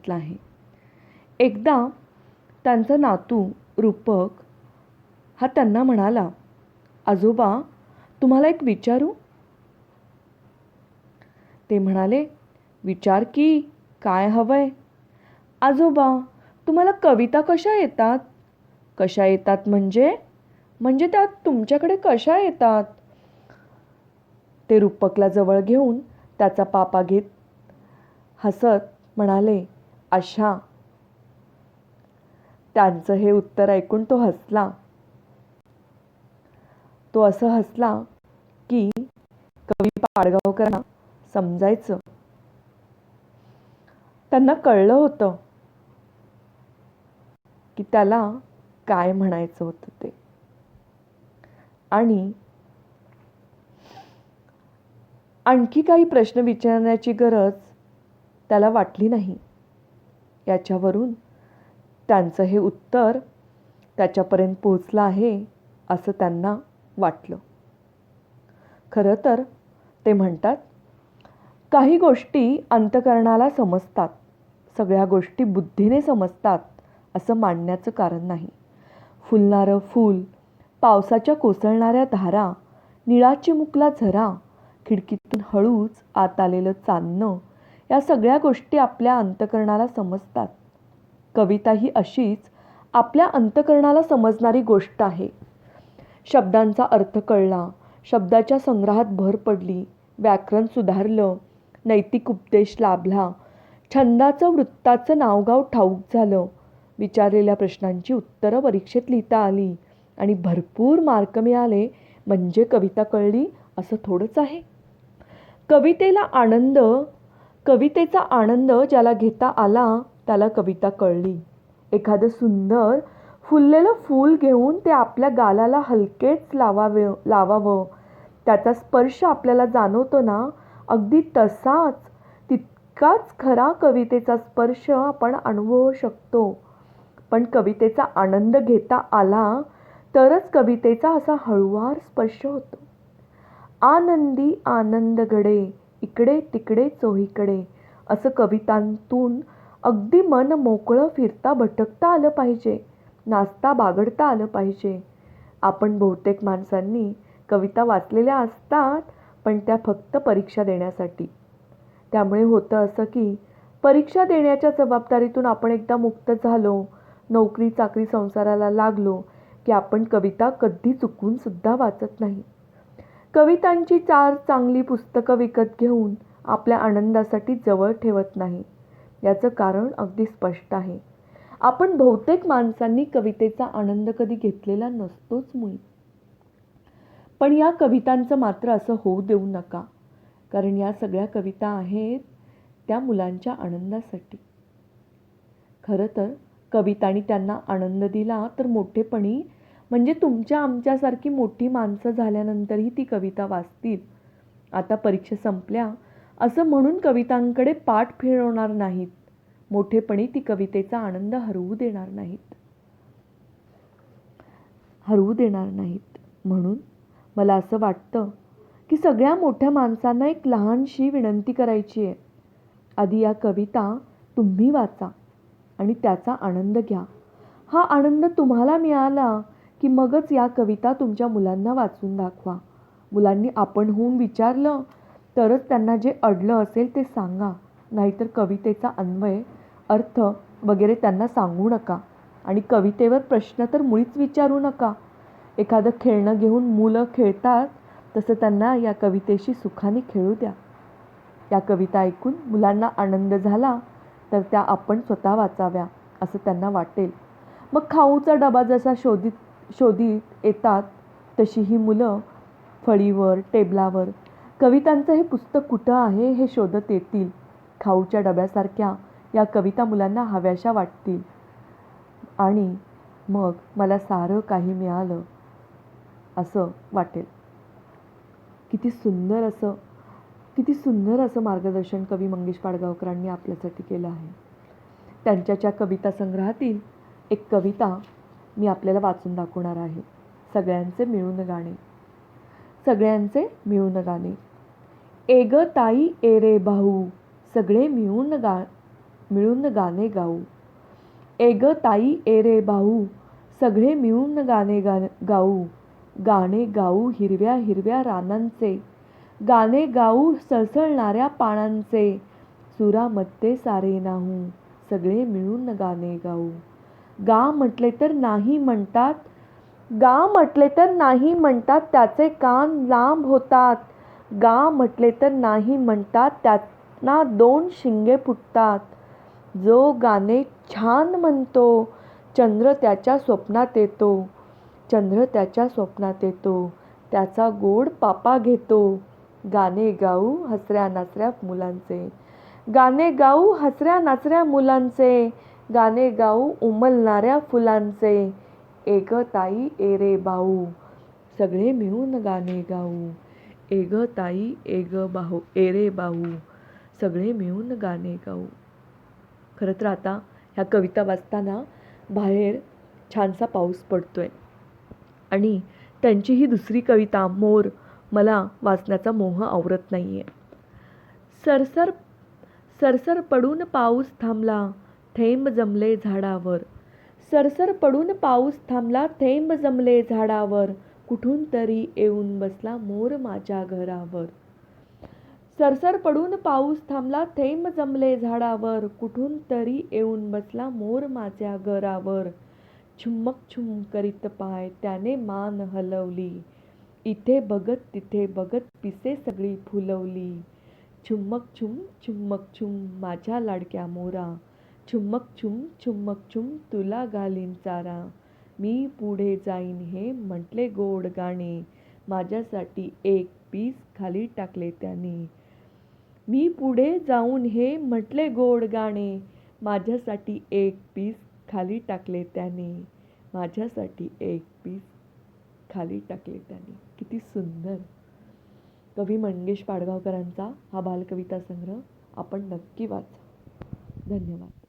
सांगितलं आहे. एकदा त्यांचा नातू रूपक हा त्यांना म्हणाला, आजोबा तुम्हाला एक विचारू? ते म्हणाले, विचार की, काय हवंय? आजोबा तुम्हाला कविता कशा येतात? कशा येतात म्हणजे त्यात तुमच्याकडे कशा येतात? ते रूपकला जवळ घेऊन त्याचा पापा घेत हसत म्हणाले, अशा. त्यांचं हे उत्तर ऐकून तो हसला. तो असं हसला की कवी पाडगावकरांना समजायचं. त्यांना कळलं होतं की त्याला काय म्हणायचं होतं ते. आणि आणखी काही प्रश्न विचारण्याची गरज त्याला वाटली नाही. याच्यावरून त्यांचं हे उत्तर त्याच्यापर्यंत पोहोचलं आहे असं त्यांना वाटलं. खरं तर ते म्हणतात, काही गोष्टी अंतःकरणाला समजतात, सगळ्या गोष्टी बुद्धीने समजतात असं मानण्याचं कारण नाही. फुलणारं फूल, पावसाच्या कोसळणाऱ्या धारा, निळा चिमुकला झरा, खिडकीतून हळूच आत आलेलं चांदणं, या सगळ्या गोष्टी आपल्या अंतःकरणाला समजतात. कविता ही अशीच आपल्या अंतःकरणाला समजणारी गोष्ट आहे. शब्दांचा अर्थ कळला, शब्दाच्या संग्रहात भर पडली, व्याकरण सुधारलं, नैतिक उपदेश लाभला, छंदाचं वृत्ताचं नावगाव ठाऊक झालं, विचारलेल्या प्रश्नांची उत्तरं परीक्षेत लिहिता आली आणि भरपूर मार्क मिळाले म्हणजे कविता कळली असं थोडंच आहे. कवितेचा आनंद ज्याला घेता आला त्याला कविता कळली. एखादं सुंदर फुललेलं फूल घेऊन ते आपल्या गालाला हलकेच लावावं, त्याचा स्पर्श आपल्याला जाणवतो ना, अगदी तितकाच खरा कवितेचा स्पर्श आपण अनुभवू शकतो. पण कवितेचा आनंद घेता आला तरच कवितेचा असा हळूवार स्पर्श होतो. आनंदी आनंद घडे, इकडे तिकडे चोहीकडे, असं कवितांतून अगदी मन मोकळं फिरता भटकता आलं पाहिजे, नाचता बागडता आलं पाहिजे. आपण बहुतेक माणसांनी कविता वाचलेल्या असतात, पण त्या फक्त परीक्षा देण्यासाठी. त्यामुळे होतं असं की परीक्षा देण्याच्या जबाबदारीतून आपण एकदा मुक्त झालो, नोकरी चाकरी संसाराला लागलो की आपण कविता कधी चुकून सुद्धा वाचत नाही. कवितांची 4 चांगली पुस्तकं विकत घेऊन आपल्या आनंदासाठी जवळ ठेवत नाही. याचं कारण अगदी स्पष्ट आहे. आपण बहुतेक माणसांनी कवितेचा आनंद कधी घेतलेला नसतोच मुळी. पण या कवितांचं मात्र असं होऊ देऊ नका, कारण या सगळ्या कविता आहेत त्या मुलांच्या आनंदासाठी. खरं तर कवितांनी त्यांना आनंद दिला तर मोठेपणी म्हणजे तुमच्या आमच्यासारखी मोठी माणसं झाल्यानंतरही ती कविता वाचतील. आता परीक्षा संपल्या असं म्हणून कवितांकडे पाठ फिरवणार नाहीत. मोठेपणी ती कवितेचा आनंद हरवू देणार नाहीत. म्हणून मला असं वाटतं की सगळ्या मोठ्या माणसांना एक लहानशी विनंती करायची आहे. आधी या कविता तुम्ही वाचा आणि त्याचा आनंद घ्या. हा आनंद तुम्हाला मिळाला की मगच या कविता तुमच्या मुलांना वाचून दाखवा. मुलांनी आपण होऊन विचारलं तरच त्यांना जे अडलं असेल ते सांगा, नाहीतर कवितेचा अन्वय, अर्थ वगैरे त्यांना सांगू नका. आणि कवितेवर प्रश्न तर मुळीच विचारू नका. एखादं खेळणं घेऊन मुलं खेळतात तसं त्यांना या कवितेशी सुखाने खेळू द्या. या कविता ऐकून मुलांना आनंद झाला तर त्या आपण स्वतः वाचाव्या असं त्यांना वाटेल. मग खाऊचा डबा जसा शोधित येतात तशी ही मुलं फळीवर, टेबलावर कवितांचं हे पुस्तक कुठं आहे हे शोधत येतील. खाऊच्या डब्यासारख्या या कविता मुलांना हव्याशा वाटतील आणि मग मला सारं काही मिळालं असं वाटेल. किती सुंदर असं मार्गदर्शन कवी मंगेश पाडगावकरांनी आपल्यासाठी केलं आहे. त्यांच्या कविता संग्रहातील एक कविता मी आपल्याला वाचून दाखवणार आहे. सगळ्यांचे मिळून गाणे. ए ग ताई ए रे भाऊ, सगळे मिळून मिळून गाणे गाऊ. ए ग ताई ए रे भाऊ, सगळे मिळून गाणे गाऊ. गाणे गाऊ हिरव्या हिरव्या रानांचे, गाणे गाऊ सळसळणाऱ्या पानांचे. सुरामध्ये सारे नाहू, सगळे मिळून गाणे गाऊ. गा म्हटले तर नाही म्हणतात, गा म्हटले तर नाही म्हणतात, त्याचे कान लांब होतात. गा म्हटले तर नाही म्हणतात, त्यांना 2 शिंगे फुटतात. जो गाणे छान म्हणतो, चंद्र त्याच्या स्वप्नात येतो. चंद्र त्याच्या स्वप्नात येतो, त्याचा गोड पापा घेतो. गाणे गाऊ हसऱ्या नाचऱ्या मुलांचे, गाणे गाऊ हसऱ्या नाचऱ्या मुलांचे. गाणे गाऊ उमलणाऱ्या फुलांचे. ए ग ताई ए रे भाऊ, सगळे मिळून गाणे गाऊ. ए ग ताई ए ग भाऊ ए रे भाऊ, सगळे मिळून गाणे गाऊ. खरं तर आता ह्या कविता वाचताना बाहेर छानसा पाऊस पडतोय आणि त्यांची ही दुसरी कविता मोर मला वाचण्याचा मोह आवरत नाही आहे. सरसर सरसर पडून पाऊस थांबला, थेंब जमले झाडावर. सरसर पडून पाऊस थांबला, थेंब जमले झाडावर. कुठून तरी येऊन बसला मोर माझ्या घरावर. सरसर पडून पाऊस थांबला, थेंब जमले झाडावर. कुठून तरी येऊन बसला मोर माझ्या घरावर. छुमक छुम करीत पाय त्याने मान हलवली, इथे बघत तिथे बघत पिसे सगळी फुलवली. छुमक छुम माझ्या लाडक्या मोरा, छुमक छुम तुला घालीन चारा. मी पुढे जाईन हे म्हटले गोड गाणे, माझ्यासाठी एक पीस खाली टाकले त्याने. मी पुढे जाऊन हे म्हटले गोड गाणे, माझ्यासाठी एक पीस खाली टाकले त्याने. माझ्यासाठी एक पीस खाली टाकले त्याने. किती सुंदर. कवी मंगेश पाडगावकरांचा हा बालकविता संग्रह आपण नक्की वाचा. धन्यवाद.